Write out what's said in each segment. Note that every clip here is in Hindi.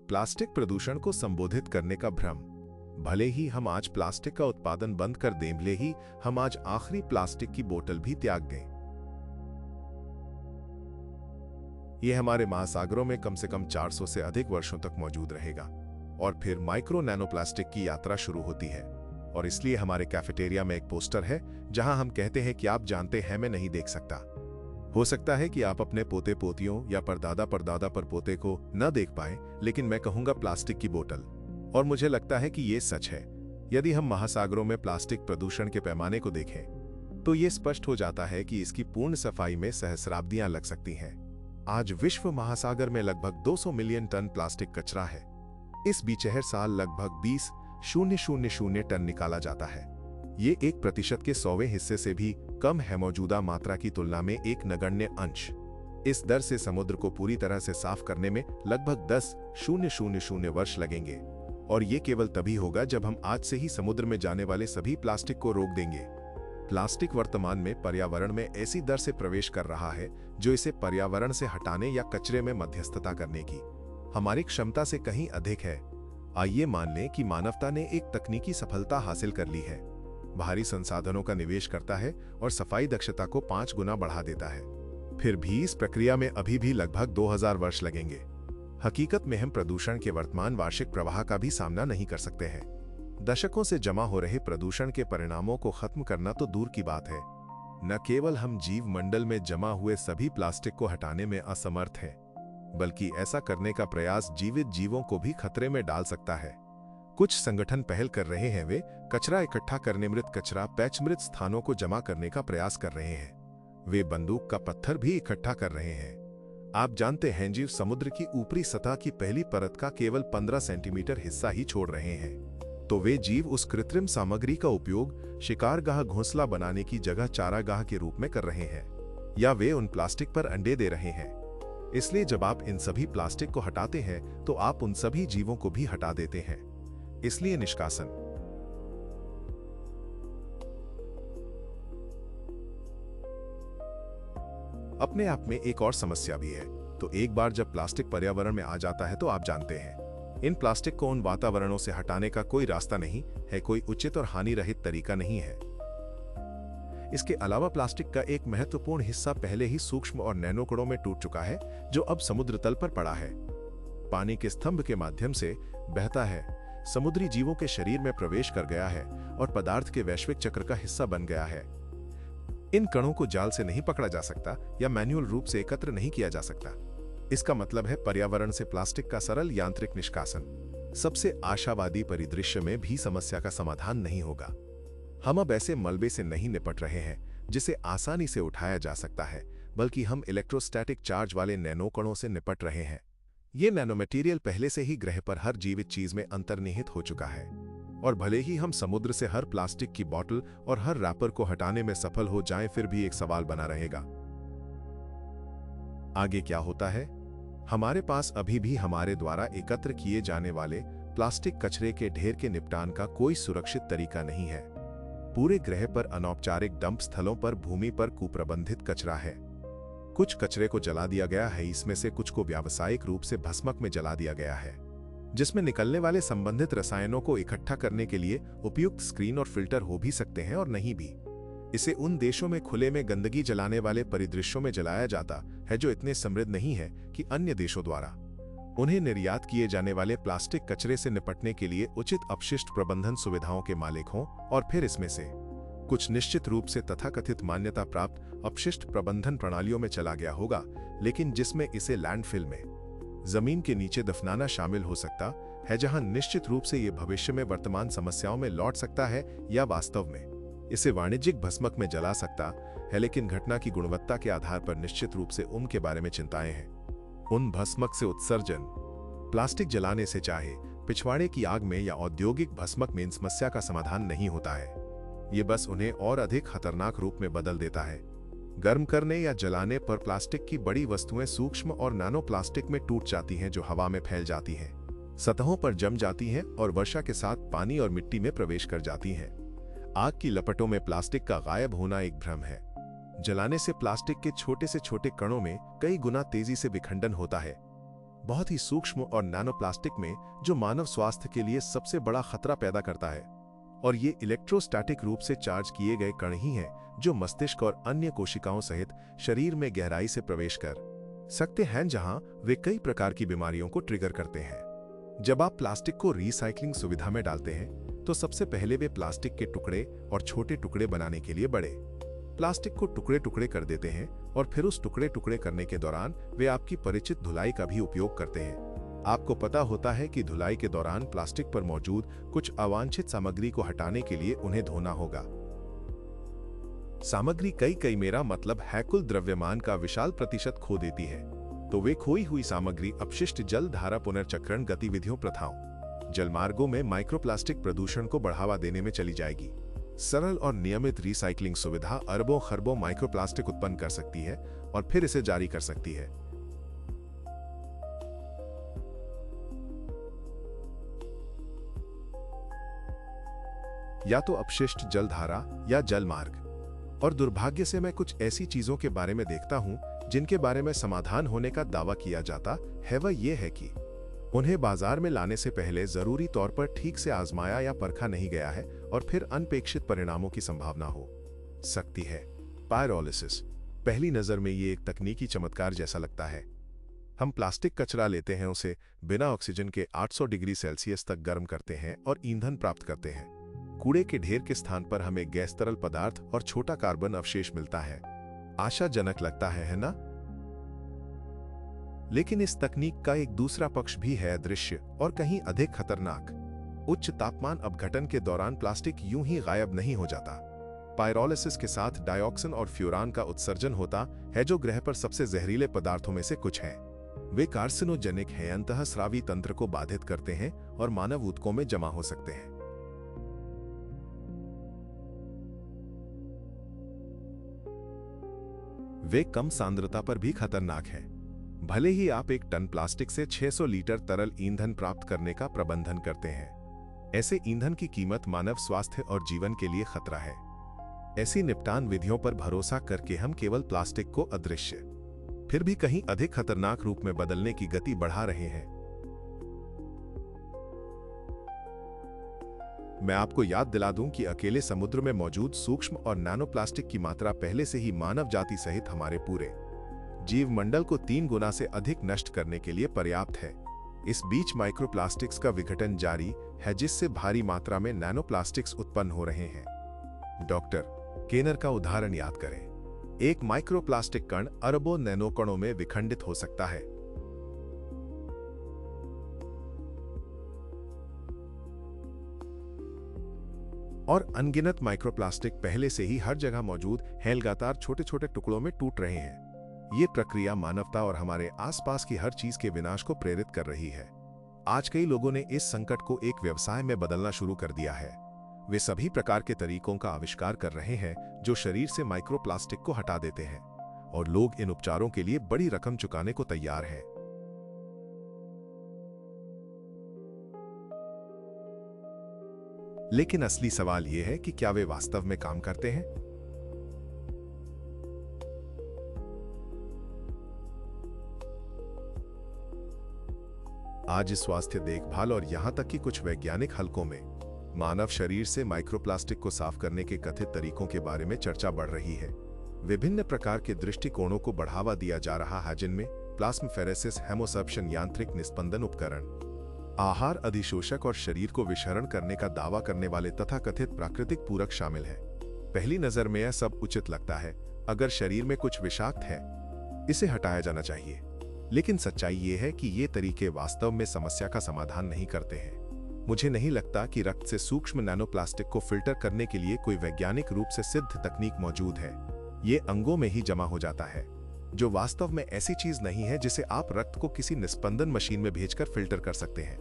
प्लास्टिक प्रदूषण को संबोधित करने का भ्रम। भले ही हम आज प्लास्टिक का उत्पादन बंद कर दें, भले ही हम आज आखिरी प्लास्टिक की बोतल भी त्याग दें, यह हमारे महासागरों में कम से कम 400 से अधिक वर्षों तक मौजूद रहेगा। और फिर माइक्रो नैनो प्लास्टिक की यात्रा शुरू होती है। और इसलिए हमारे कैफेटेरिया में एक पोस्टर है जहां हम कहते हैं कि आप जानते हैं मैं नहीं देख सकता। हो सकता है कि आप अपने पोते पोतियों या परदादा परदादा पर पोते को न देख पाए, लेकिन मैं कहूंगा प्लास्टिक की बोतल। और मुझे लगता है कि यह सच है। यदि हम महासागरों में प्लास्टिक प्रदूषण के पैमाने को देखें तो यह स्पष्ट हो जाता है कि इसकी पूर्ण सफाई में सहस्राब्दियां लग सकती हैं। आज विश्व महासागर में लगभग 200 मिलियन टन प्लास्टिक कचरा है। इस बीच हर साल लगभग 20,000 टन निकाला जाता है। ये 1% के 100वें हिस्से से भी कम है मौजूदा मात्रा की तुलना में एक नगण्य अंश। इस दर से समुद्र को पूरी तरह से साफ करने में लगभग 10,000 वर्ष लगेंगे। और ये केवल तभी होगा जब हम आज से ही समुद्र में जाने वाले सभी प्लास्टिक को रोक देंगे। प्लास्टिक वर्तमान में पर्यावरण में ऐसी दर से प्रवेश कर रहा है जो इसे पर्यावरण से हटाने या कचरे में मध्यस्थता करने की हमारी क्षमता से कहीं अधिक है। आइए मान लें कि मानवता ने एक तकनीकी सफलता हासिल कर ली है, बाहरी संसाधनों का निवेश करता है और सफाई दक्षता को 5 गुना बढ़ा देता है। फिर भी इस प्रक्रिया में अभी भी लगभग 2000 वर्ष लगेंगे। हकीकत में हम प्रदूषण के वर्तमान वार्षिक प्रवाह का भी सामना नहीं कर सकते हैं। दशकों से जमा हो रहे प्रदूषण के परिणामों को खत्म करना तो दूर की बात है, न केवल हम जीव मंडल में जमा हुए सभी प्लास्टिक को हटाने में असमर्थ हैं, बल्कि ऐसा करने का प्रयास जीवित जीवों को भी खतरे में डाल सकता है। कुछ संगठन पहल कर रहे हैं, वे कचरा इकट्ठा करने, मृत कचरा पैच मृत स्थानों को जमा करने का प्रयास कर रहे हैं। वे बंदूक का पत्थर भी इकट्ठा कर रहे हैं। आप जानते हैं, जीव समुद्र की ऊपरी सतह की पहली परत का केवल 15 सेंटीमीटर हिस्सा ही छोड़ रहे हैं। तो वे जीव उस कृत्रिम सामग्री का उपयोग शिकारगाह घोंसला बनाने की जगह चारागाह के रूप में कर रहे हैं, या वे उन प्लास्टिक पर अंडे दे रहे हैं। इसलिए जब आप इन सभी प्लास्टिक को हटाते हैं तो आप उन सभी जीवों को भी हटा देते हैं। इसलिए निष्कासन अपने आप में एक और समस्या भी है। तो एक बार जब प्लास्टिक पर्यावरण में आ जाता है तो आप जानते हैं, इन प्लास्टिक को उन वातावरणों से हटाने का कोई रास्ता नहीं है, कोई उचित और हानि रहित तरीका नहीं है। इसके अलावा प्लास्टिक का एक महत्वपूर्ण हिस्सा पहले ही सूक्ष्म और नैनो कणों में टूट चुका है, जो अब समुद्र तल पर पड़ा है, पानी के स्तंभ के माध्यम से बहता है, समुद्री जीवों के शरीर में प्रवेश कर गया है और पदार्थ के वैश्विक चक्र का हिस्सा बन गया है। इन कणों को जाल से नहीं पकड़ा जा सकता या मैन्युअल रूप से एकत्र नहीं किया जा सकता। इसका मतलब है पर्यावरण से प्लास्टिक का सरल यांत्रिक निष्कासन सबसे आशावादी परिदृश्य में भी समस्या का समाधान नहीं होगा। हम अब ऐसे मलबे से नहीं निपट रहे हैं जिसे आसानी से उठाया जा सकता है, बल्कि हम इलेक्ट्रोस्टैटिक चार्ज वाले नैनो कणों से निपट रहे हैं। ये नैनो मटेरियल पहले से ही ग्रह पर हर जीवित चीज में अंतर्निहित हो चुका है। और भले ही हम समुद्र से हर प्लास्टिक की बोतल और हर रैपर को हटाने में सफल हो जाएं, फिर भी एक सवाल बना रहेगा, आगे क्या होता है? हमारे पास अभी भी हमारे द्वारा एकत्र किए जाने वाले प्लास्टिक कचरे के ढेर के निपटान का कोई सुरक्षित तरीका नहीं है। पूरे ग्रह पर अनौपचारिक डंप स्थलों पर भूमि पर कुप्रबंधित कचरा है। कुछ कचरे को जला दिया गया है, इसमें से कुछ को व्यावसायिक रूप से भस्मक में जला दिया गया है, जिसमें निकलने वाले संबंधित रसायनों को इकट्ठा करने के लिए उपयुक्त स्क्रीन और फिल्टर हो भी सकते हैं और नहीं भी। इसे उन देशों में खुले में गंदगी जलाने वाले परिदृश्यों में जलाया जाता है जो इतने समृद्ध नहीं है कि अन्य देशों द्वारा उन्हें निर्यात किए जाने वाले प्लास्टिक कचरे से निपटने के लिए उचित अपशिष्ट प्रबंधन सुविधाओं के मालिक हों। और फिर इसमें से कुछ निश्चित रूप से तथाकथित मान्यता प्राप्त अपशिष्ट प्रबंधन प्रणालियों में चला गया होगा, लेकिन जिसमें इसे लैंडफिल में जमीन के नीचे दफनाना शामिल हो सकता है, जहां निश्चित रूप से ये भविष्य में वर्तमान समस्याओं में लौट सकता है, या वास्तव में इसे वाणिज्यिक भस्मक में जला सकता है, लेकिन घटना की गुणवत्ता के आधार पर निश्चित रूप से उनके बारे में चिंताएं हैं। उन भस्मक से उत्सर्जन प्लास्टिक जलाने से, चाहे पिछवाड़े की आग में या औद्योगिक भस्मक में, इन समस्या का समाधान नहीं होता है। ये बस उन्हें और अधिक खतरनाक रूप में बदल देता है। गर्म करने या जलाने पर प्लास्टिक की बड़ी वस्तुएं सूक्ष्म और नैनो प्लास्टिक में टूट जाती हैं, जो हवा में फैल जाती हैं, सतहों पर जम जाती हैं और वर्षा के साथ पानी और मिट्टी में प्रवेश कर जाती हैं। आग की लपटों में प्लास्टिक का गायब होना एक भ्रम है। जलाने से प्लास्टिक के छोटे से छोटे कणों में कई गुना तेजी से विखंडन होता है, बहुत ही सूक्ष्म और नैनोप्लास्टिक में, जो मानव स्वास्थ्य के लिए सबसे बड़ा खतरा पैदा करता है। और ये इलेक्ट्रोस्टैटिक रूप से चार्ज किए गए कण ही हैं जो मस्तिष्क और अन्य कोशिकाओं सहित शरीर में गहराई से प्रवेश कर सकते हैं, जहां वे कई प्रकार की बीमारियों को ट्रिगर करते हैं। जब आप प्लास्टिक को रिसाइक्लिंग सुविधा में डालते हैं तो सबसे पहले वे प्लास्टिक के टुकड़े और छोटे टुकड़े बनाने के लिए बड़े प्लास्टिक को टुकड़े टुकड़े कर देते हैं, और फिर उस टुकड़े टुकड़े करने के दौरान वे आपकी परिचित धुलाई का भी उपयोग करते हैं। आपको पता होता है कि धुलाई के दौरान प्लास्टिक पर मौजूद कुछ अवांछित सामग्री को हटाने के लिए उन्हें धोना होगा। सामग्री कई मेरा मतलब है कुल द्रव्यमान का विशाल प्रतिशत खो देती है, तो वे खोई हुई सामग्री अपशिष्ट जल धारा पुनर्चक्रण गतिविधियों प्रथाओं जलमार्गों में माइक्रोप्लास्टिक प्रदूषण को बढ़ावा देने में चली जाएगी। सरल और नियमित रिसाइक्लिंग सुविधा अरबों खरबों माइक्रोप्लास्टिक उत्पन्न कर सकती है और फिर इसे जारी कर सकती है। या तो अपशिष्ट जलधारा या जलमार्ग। और दुर्भाग्य से मैं कुछ ऐसी चीजों के बारे में देखता हूं जिनके बारे में समाधान होने का दावा किया जाता है, वह यह है कि उन्हें बाजार में लाने से पहले जरूरी तौर पर ठीक से आजमाया या परखा नहीं गया है और फिर अनपेक्षित परिणामों की संभावना हो सकती है। पायरोलिसिस। पहली नजर में ये एक तकनीकी चमत्कार जैसा लगता है। हम प्लास्टिक कचरा लेते हैं, उसे बिना ऑक्सीजन के 800 डिग्री सेल्सियस तक गर्म करते हैं और ईंधन प्राप्त करते हैं। कूड़े के ढेर के स्थान पर हमें गैस, तरल पदार्थ और छोटा कार्बन अवशेष मिलता है। आशाजनक लगता है ना? लेकिन इस तकनीक का एक दूसरा पक्ष भी है, अदृश्य और कहीं अधिक खतरनाक। उच्च तापमान अपघटन के दौरान प्लास्टिक यूं ही गायब नहीं हो जाता। पायरोलिसिस के साथ डायऑक्सिन और फ्यूरान का उत्सर्जन होता है, जो ग्रह पर सबसे जहरीले पदार्थों में से कुछ हैं। वे कार्सिनोजेनिक हैं, अंतःस्रावी तंत्र को बाधित करते हैं और मानव ऊतकों में जमा हो सकते हैं। वे कम सांद्रता पर भी खतरनाक हैं। भले ही आप एक टन प्लास्टिक से 600 लीटर तरल ईंधन प्राप्त करने का प्रबंधन करते हैं, ऐसे ईंधन की कीमत मानव स्वास्थ्य और जीवन के लिए खतरा है। ऐसी निपटान विधियों पर भरोसा करके हम केवल प्लास्टिक को अदृश्य, फिर भी कहीं अधिक खतरनाक रूप में बदलने की गति बढ़ा रहे हैं। मैं आपको याद दिला दूं कि अकेले समुद्र में मौजूद सूक्ष्म और नैनोप्लास्टिक की मात्रा पहले से ही मानव जाति सहित हमारे पूरे जीवमंडल को 3 गुना से अधिक नष्ट करने के लिए पर्याप्त है। इस बीच माइक्रोप्लास्टिक्स का विघटन जारी है, जिससे भारी मात्रा में नैनोप्लास्टिक्स उत्पन्न हो रहे हैं। डॉक्टर केनर का उदाहरण याद करें। एक माइक्रोप्लास्टिक कण अरबों नैनोकणों में विखंडित हो सकता है। और अनगिनत माइक्रोप्लास्टिक पहले से ही हर जगह मौजूद हैं, लगातार छोटे छोटे टुकड़ों में टूट रहे हैं। ये प्रक्रिया मानवता और हमारे आसपास की हर चीज के विनाश को प्रेरित कर रही है। आज कई लोगों ने इस संकट को एक व्यवसाय में बदलना शुरू कर दिया है। वे सभी प्रकार के तरीकों का आविष्कार कर रहे हैं जो शरीर से माइक्रोप्लास्टिक को हटा देते हैं, और लोग इन उपचारों के लिए बड़ी रकम चुकाने को तैयार हैं। लेकिन असली सवाल यह है कि क्या वे वास्तव में काम करते हैं? आज स्वास्थ्य देखभाल और यहां तक कि कुछ वैज्ञानिक हलकों में मानव शरीर से माइक्रोप्लास्टिक को साफ करने के कथित तरीकों के बारे में चर्चा बढ़ रही है। विभिन्न प्रकार के दृष्टिकोणों को बढ़ावा दिया जा रहा है, जिनमें प्लाज्माफेरेसिस, हेमोसर्प्शन, यांत्रिक निस्पंदन उपकरण, आहार अधिशोषक और शरीर को विषहरण करने का दावा करने वाले तथाकथित प्राकृतिक पूरक शामिल है। पहली नजर में यह सब उचित लगता है। अगर शरीर में कुछ विषाक्त है, इसे हटाया जाना चाहिए। लेकिन सच्चाई ये है कि ये तरीके वास्तव में समस्या का समाधान नहीं करते हैं। मुझे नहीं लगता कि रक्त से सूक्ष्म नैनोप्लास्टिक को फिल्टर करने के लिए कोई वैज्ञानिक रूप से सिद्ध तकनीक मौजूद है। ये अंगों में ही जमा हो जाता है, जो वास्तव में ऐसी चीज नहीं है जिसे आप रक्त को किसी निस्पंदन मशीन में भेजकर फिल्टर कर सकते हैं।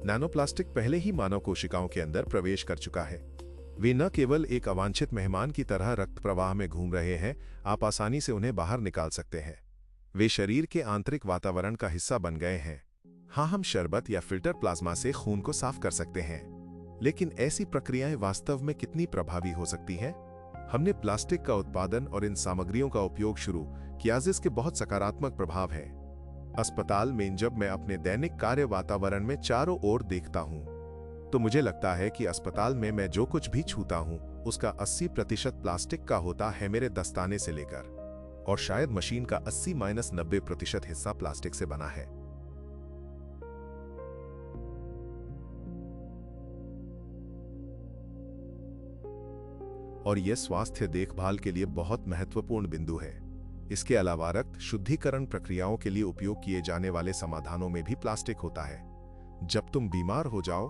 नैनोप्लास्टिक पहले ही मानव कोशिकाओं के अंदर प्रवेश कर चुका है। वे न केवल एक अवांछित मेहमान की तरह रक्त प्रवाह में घूम रहे हैं, आप आसानी से उन्हें बाहर निकाल सकते हैं। वे शरीर के आंतरिक वातावरण का हिस्सा बन गए हैं। हाँ, हम शरबत या फिल्टर प्लाज्मा से खून को साफ कर सकते हैं, लेकिन ऐसी प्रक्रियाएं वास्तव में कितनी प्रभावी हो सकती हैं? हमने प्लास्टिक का उत्पादन और इन सामग्रियों का उपयोग शुरू किया, जिसके बहुत सकारात्मक प्रभाव हैं। अस्पताल में जब मैं अपने दैनिक कार्य वातावरण में चारों ओर देखता हूं, तो मुझे लगता है कि अस्पताल में मैं जो कुछ भी छूता हूं उसका 80% प्लास्टिक का होता है, मेरे दस्ताने से लेकर, और शायद मशीन का 80-90% हिस्सा प्लास्टिक से बना है। और यह स्वास्थ्य देखभाल के लिए बहुत महत्वपूर्ण बिंदु है। इसके अलावा रक्त शुद्धिकरण प्रक्रियाओं के लिए उपयोग किए जाने वाले समाधानों में भी प्लास्टिक होता है। जब तुम बीमार हो जाओ,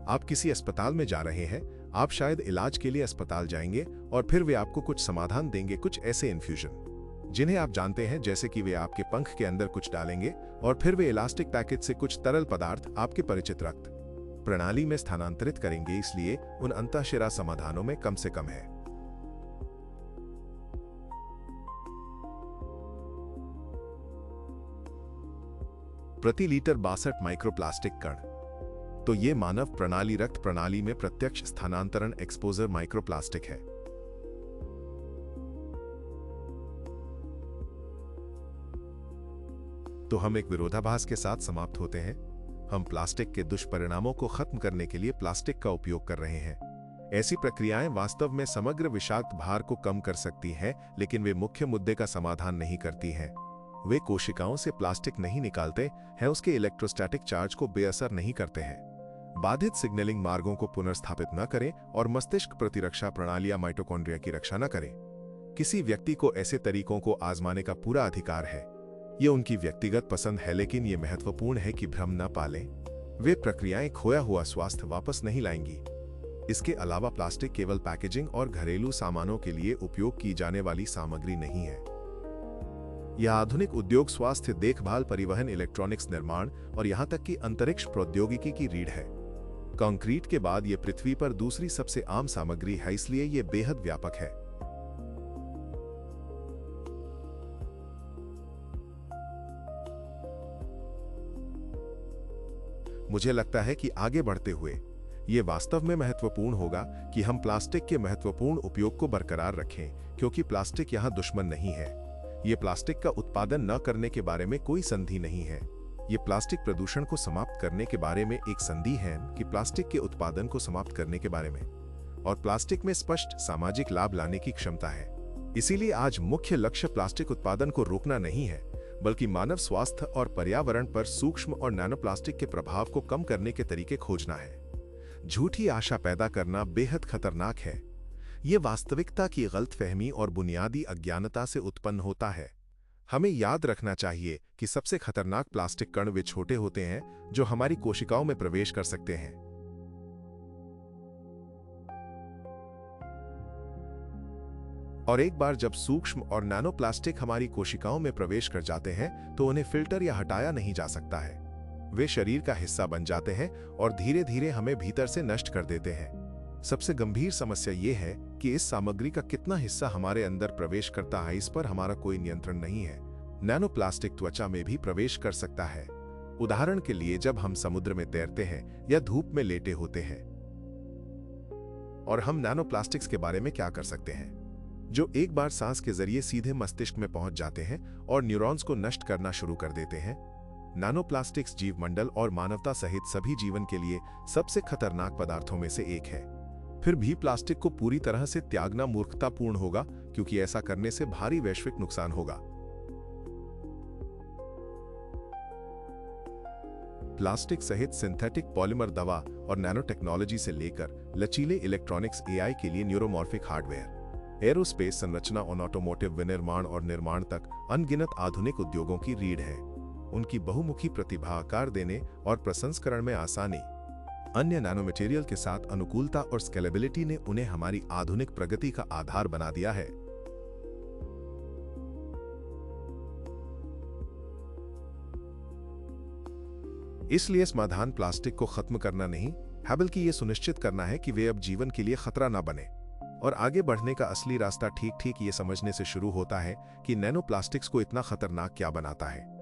आप किसी अस्पताल में जा रहे हैं, आप शायद इलाज के लिए अस्पताल जाएंगे और फिर वे आपको कुछ समाधान देंगे, कुछ ऐसे इन्फ्यूजन जिन्हें आप जानते हैं, जैसे कि वे आपके पंख के अंदर कुछ डालेंगे और फिर वे इलास्टिक पैकेज से कुछ तरल पदार्थ आपके परिचित रक्त प्रणाली में स्थानांतरित करेंगे। इसलिए उन अंतःशिरा समाधानों में कम से कम है। प्रति लीटर 62 माइक्रोप्लास्टिक कण। तो ये मानव प्रणाली रक्त प्रणाली में प्रत्यक्ष स्थानांतरण एक्सपोजर माइक्रोप्लास्टिक है। तो हम एक विरोधाभास के साथ समाप्त होते हैं। हम प्लास्टिक के दुष्परिणामों को खत्म करने के लिए प्लास्टिक का उपयोग कर रहे हैं। ऐसी प्रक्रियाएं वास्तव में समग्र विषाक्त भार को कम कर सकती हैं, लेकिन वे मुख्य मुद्दे का समाधान नहीं करती हैं। वे कोशिकाओं से प्लास्टिक नहीं निकालते हैं, उसके इलेक्ट्रोस्टैटिक चार्ज को बेअसर नहीं करते हैं, बाधित सिग्नलिंग मार्गों को पुनर्स्थापित न करें और मस्तिष्क प्रतिरक्षा प्रणाली या माइटोकॉन्ड्रिया की रक्षा न करें। किसी व्यक्ति को ऐसे तरीकों को आजमाने का पूरा अधिकार है। ये उनकी व्यक्तिगत पसंद है, लेकिन ये महत्वपूर्ण है कि भ्रम न पालें। वे प्रक्रियाएं खोया हुआ स्वास्थ्य वापस नहीं लाएंगी। इसके अलावा प्लास्टिक केवल पैकेजिंग और घरेलू सामानों के लिए उपयोग की जाने वाली सामग्री नहीं है। यह आधुनिक उद्योग, स्वास्थ्य देखभाल, परिवहन, इलेक्ट्रॉनिक्स निर्माण और यहां तक कि अंतरिक्ष प्रौद्योगिकी की रीढ़ है। कंक्रीट के बाद यह पृथ्वी पर दूसरी सबसे आम सामग्री है, इसलिए यह बेहद व्यापक है। मुझे लगता है कि आगे बढ़ते हुए यह वास्तव में महत्वपूर्ण होगा कि हम प्लास्टिक के महत्वपूर्ण उपयोग को बरकरार रखें, क्योंकि प्लास्टिक यहां दुश्मन नहीं है। यह प्लास्टिक का उत्पादन न करने के बारे में कोई संधि नहीं है। यह प्लास्टिक प्रदूषण को समाप्त करने के बारे में एक संधि है कि प्लास्टिक के उत्पादन को समाप्त करने के बारे में, और प्लास्टिक में स्पष्ट सामाजिक लाभ लाने की क्षमता है। इसीलिए आज मुख्य लक्ष्य प्लास्टिक उत्पादन को रोकना नहीं है, बल्कि मानव स्वास्थ्य और पर्यावरण पर सूक्ष्म और नैनो प्लास्टिक के प्रभाव को कम करने के तरीके खोजना है। झूठी आशा पैदा करना बेहद खतरनाक है। यह वास्तविकता की गलतफहमी और बुनियादी अज्ञानता से उत्पन्न होता है। हमें याद रखना चाहिए कि सबसे खतरनाक प्लास्टिक कण वे छोटे होते हैं जो हमारी कोशिकाओं में प्रवेश कर सकते हैं। और एक बार जब सूक्ष्म और नैनो प्लास्टिक हमारी कोशिकाओं में प्रवेश कर जाते हैं, तो उन्हें फिल्टर या हटाया नहीं जा सकता है। वे शरीर का हिस्सा बन जाते हैं और धीरे धीरे हमें भीतर से नष्ट कर देते हैं। सबसे गंभीर समस्या यह है कि इस सामग्री का कितना हिस्सा हमारे अंदर प्रवेश करता है, इस पर हमारा कोई नियंत्रण नहीं है। नैनो प्लास्टिक त्वचा में भी प्रवेश कर सकता है। उदाहरण के लिए, जब हम समुद्र में तैरते हैं या धूप में लेटे होते हैं। और हम नैनो प्लास्टिक्स के बारे में क्या कर सकते हैं, जो एक बार सांस के जरिए सीधे मस्तिष्क में पहुंच जाते हैं और न्यूरॉन्स को नष्ट करना शुरू कर देते हैं। नैनो प्लास्टिक्स जीवमंडल और मानवता सहित सभी जीवन के लिए सबसे खतरनाक पदार्थों में से एक है। फिर भी प्लास्टिक को पूरी तरह से त्यागना मूर्खतापूर्ण होगा, क्योंकि ऐसा करने से भारी वैश्विक नुकसान होगा। प्लास्टिक सहित सिंथेटिक पॉलीमर दवा और नैनो टेक्नोलॉजी से लेकर लचीले इलेक्ट्रॉनिक्स, एआई के लिए न्यूरोमॉर्फिक हार्डवेयर, एरोस्पेस संरचना और ऑटोमोटिव विनिर्माण और निर्माण तक अनगिनत आधुनिक उद्योगों की रीढ़ है। उनकी बहुमुखी प्रतिभा, आकार देने और प्रसंस्करण में आसानी, अन्य नैनो मटेरियल के साथ अनुकूलता और स्केलेबिलिटी ने उन्हें हमारी आधुनिक प्रगति का आधार बना दिया है। इसलिए समाधान प्लास्टिक को खत्म करना नहीं है, बल्कि यह सुनिश्चित करना है कि वे अब जीवन के लिए खतरा न बने। और आगे बढ़ने का असली रास्ता ठीक ठीक ये समझने से शुरू होता है कि नैनो प्लास्टिक्स को इतना खतरनाक क्या बनाता है।